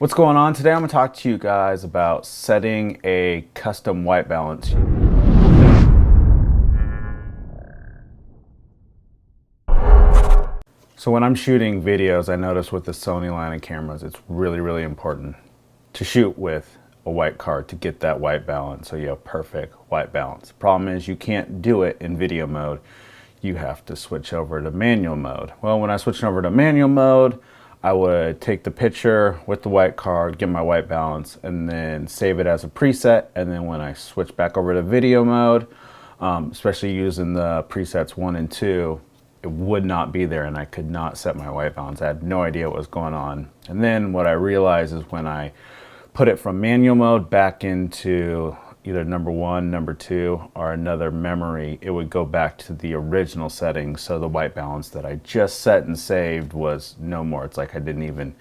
What's going on? Today I'm going to talk to you guys about setting a custom white balance. So when I'm shooting videos, I notice with the Sony line of cameras, it's really important to shoot with a white card to get that white balance so you have perfect white balance. Problem is you can't do it in video mode. You have to switch over to manual mode. Well, when I switched over to manual mode, I would take the picture with the white card, get my white balance, and then save it as a preset. And then when I switch back over to video mode, especially using the presets 1 and 2, it would not be there and I could not set my white balance. I had no idea what was going on. And then what I realized is when I put it from manual mode back into either number 1, number 2, or another memory, it would go back to the original settings. So the white balance that I just set and saved was no more. It's like I didn't even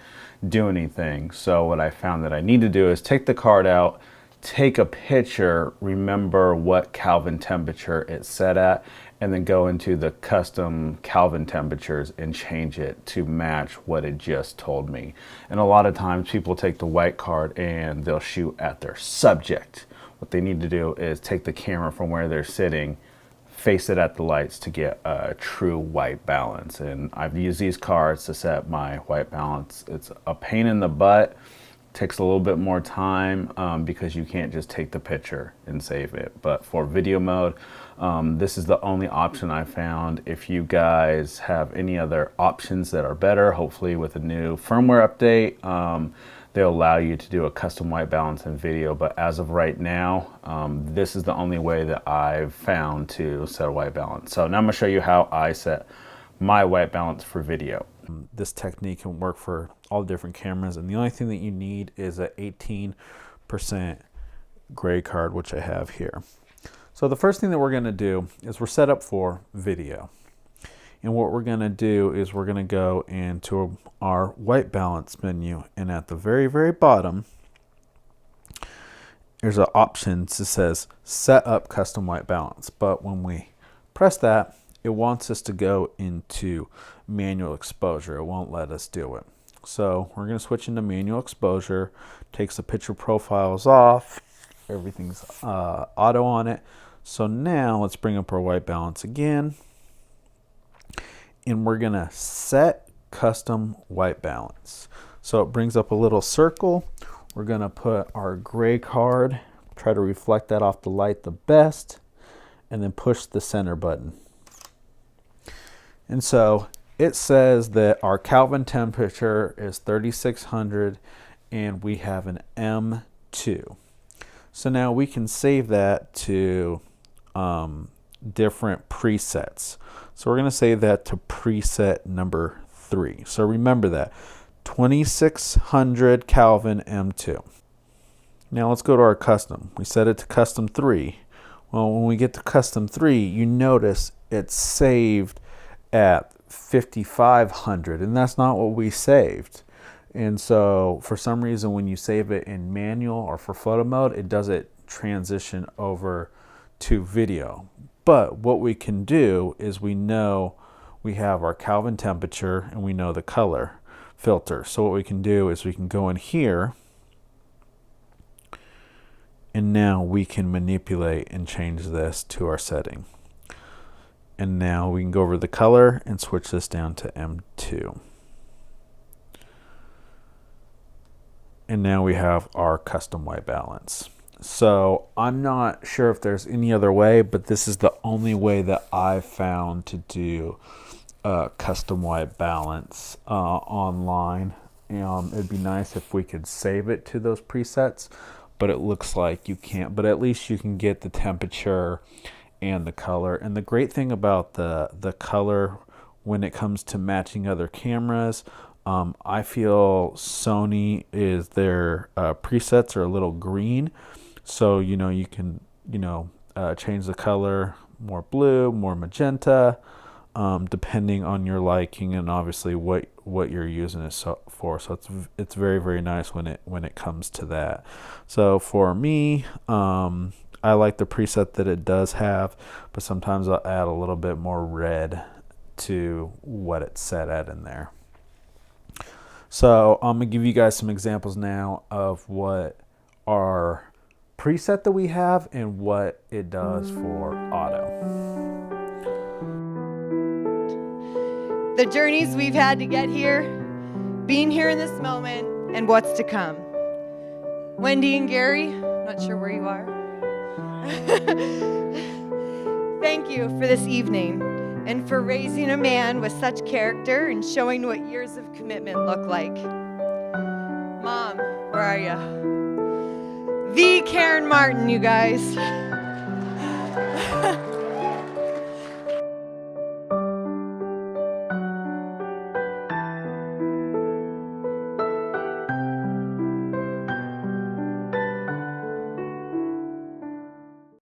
do anything. So what I found that I need to do is take the card out, take a picture, remember what Kelvin temperature it's set at, and then go into the custom Kelvin temperatures and change it to match what it just told me. And a lot of times people take the white card and they'll shoot at their subject. What they need to do is take the camera from where they're sitting, face it at the lights to get a true white balance. And I've used these cards to set my white balance. It's a pain in the butt. Takes a little bit more time because you can't just take the picture and save it. But for video mode, this is the only option I found. If you guys have any other options that are better, hopefully with a new firmware update, they'll allow you to do a custom white balance in video. But as of right now, this is the only way that I've found to set a white balance. So now I'm gonna show you how I set my white balance for video. This technique can work for all different cameras, and the only thing that you need is a 18% gray card, which I have here. So the first thing that we're going to do is we're set up for video, and what we're going to do is we're going to go into our white balance menu, and at the very bottom there's an option that says set up custom white balance. But when we press that, it wants us to go into manual exposure. It won't let us do it. So we're going to switch into manual exposure, takes the picture profiles off, everything's auto on it. So now let's bring up our white balance again, and we're going to set custom white balance. So it brings up a little circle. We're going to put our gray card, try to reflect that off the light the best, and then push the center button. And so it says that our Kelvin temperature is 3600 and we have an M2. So now we can save that to different presets. So we're going to save that to preset number 3. So remember that, 2600 Kelvin M2. Now let's go to our custom. We set it to custom 3. Well, when we get to custom 3, you notice it's saved at 5500, and that's not what we saved. And so for some reason when you save it in manual or for photo mode, it doesn't transition over to video. But what we can do is we know we have our Kelvin temperature and we know the color filter. So what we can do is we can go in here, and now we can manipulate and change this to our setting. And now we can go over the color and switch this down to M2. And now we have our custom white balance. So I'm not sure if there's any other way, but this is the only way that I've found to do custom white balance online. It'd be nice if we could save it to those presets, but it looks like you can't. But at least you can get the temperature and the color. And the great thing about the color when it comes to matching other cameras, I feel Sony is their presets are a little green, so you can change the color more blue, more magenta, depending on your liking and obviously what you're using it for. So it's very nice when it comes to that. So for me, I like the preset that it does have, but sometimes I'll add a little bit more red to what it's set at in there. So I'm going to give you guys some examples now of what our preset that we have and what it does for auto. The journeys we've had to get here, being here in this moment, and what's to come. Wendy and Gary, not sure where you are. Thank you for this evening and for raising a man with such character and showing what years of commitment look like. Mom, where are you? The Karen Martin, you guys.